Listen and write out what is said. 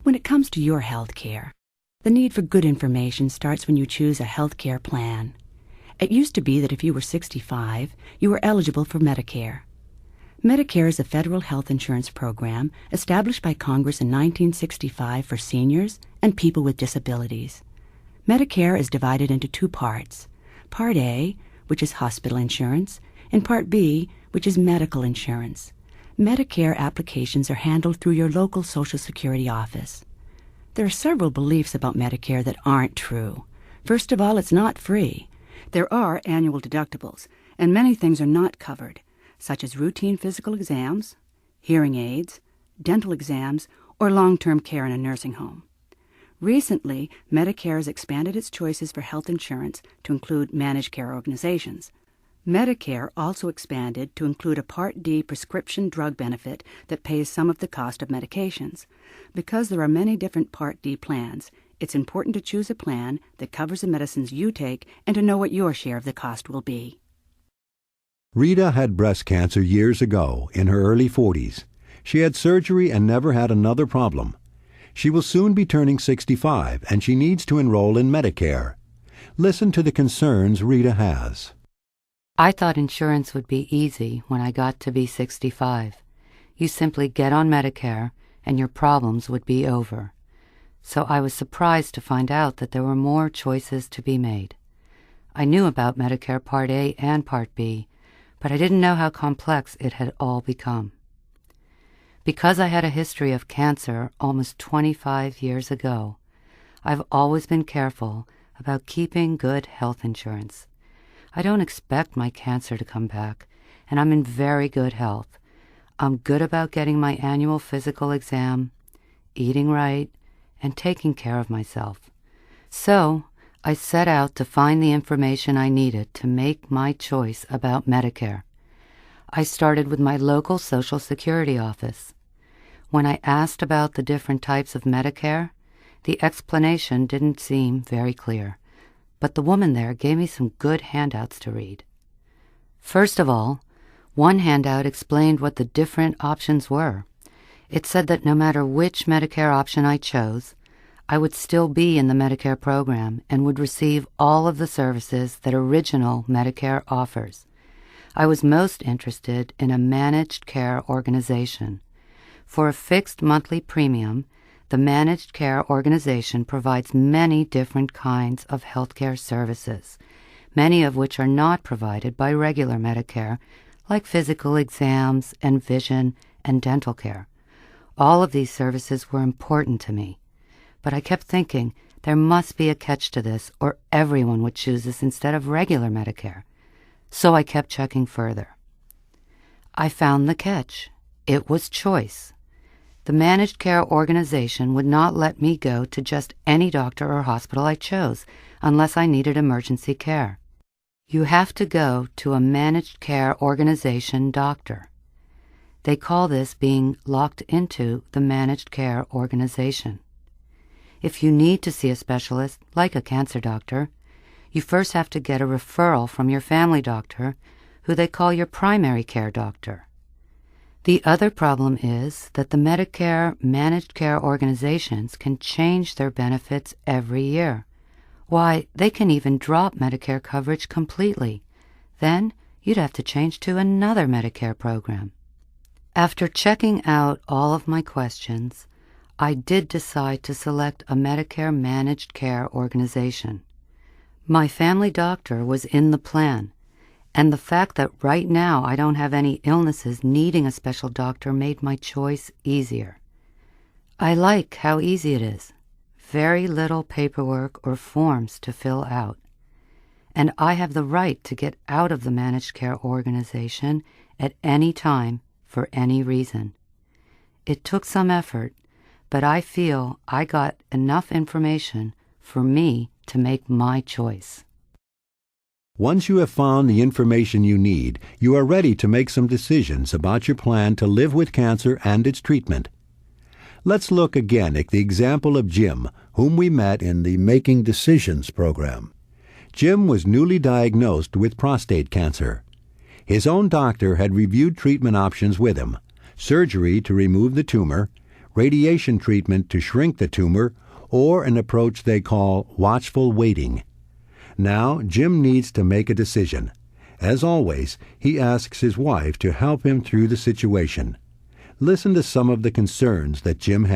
When it comes to your health care, the need for good information starts when you choose a health care plan. It used to be that if you were 65, you were eligible for Medicare. Medicare is a federal health insurance program established by Congress in 1965 for seniors and people with disabilities. Medicare is divided into two parts: Part A, which is hospital insurance, and Part B, which is medical insurance. Medicare applications are handled through your local Social Security office. There are several beliefs about Medicare that aren't true. First of all, it's not free. There are annual deductibles, and many things are not covered, such as routine physical exams, hearing aids, dental exams, or long-term care in a nursing home. Recently, Medicare has expanded its choices for health insurance to include managed care organizations. Medicare also expanded to include a Part D prescription drug benefit that pays some of the cost of medications. Because there are many different Part D plans, it's important to choose a plan that covers the medicines you take and to know what your share of the cost will be. Rita had breast cancer years ago, in her early 40s. She had surgery and never had another problem. She will soon be turning 65, and she needs to enroll in Medicare. Listen to the concerns Rita has. I thought insurance would be easy when I got to be 65. You simply get on Medicare, and your problems would be over. So I was surprised to find out that there were more choices to be made. I knew about Medicare Part A and Part B, but I didn't know how complex it had all become. Because I had a history of cancer almost 25 years ago, I've always been careful about keeping good health insurance. I don't expect my cancer to come back, and I'm in very good health. I'm good about getting my annual physical exam, eating right, and taking care of myself. So I set out to find the information I needed to make my choice about Medicare. I started with my local Social Security office. When I asked about the different types of Medicare, the explanation didn't seem very clear, but the woman there gave me some good handouts to read. First of all, one handout explained what the different options were. It said that no matter which Medicare option I chose, I would still be in the Medicare program and would receive all of the services that original Medicare offers. I was most interested in a managed care organization. For a fixed monthly premium, the managed care organization provides many different kinds of healthcare services, many of which are not provided by regular Medicare, like physical exams and vision and dental care. All of these services were important to me, but I kept thinking there must be a catch to this or everyone would choose this instead of regular Medicare. So I kept checking further. I found the catch. It was choice. The managed care organization would not let me go to just any doctor or hospital I chose unless I needed emergency care. You have to go to a managed care organization doctor. They call this being locked into the managed care organization. If you need to see a specialist, like a cancer doctor, you first have to get a referral from your family doctor, who they call your primary care doctor. The other problem is that the Medicare managed care organizations can change their benefits every year. Why, they can even drop Medicare coverage completely. Then you'd have to change to another Medicare program. After checking out all of my questions, I did decide to select a Medicare managed care organization. My family doctor was in the plan, and the fact that right now I don't have any illnesses needing a special doctor made my choice easier. I like how easy it is. Very little paperwork or forms to fill out. And I have the right to get out of the managed care organization at any time for any reason. It took some effort, but I feel I got enough information for me to make my choice. Once you have found the information you need, you are ready to make some decisions about your plan to live with cancer and its treatment. Let's look again at the example of Jim, whom we met in the Making Decisions program. Jim was newly diagnosed with prostate cancer. His own doctor had reviewed treatment options with him: surgery to remove the tumor, radiation treatment to shrink the tumor, or an approach they call watchful waiting. Now, Jim needs to make a decision. As always, he asks his wife to help him through the situation. Listen to some of the concerns that Jim has.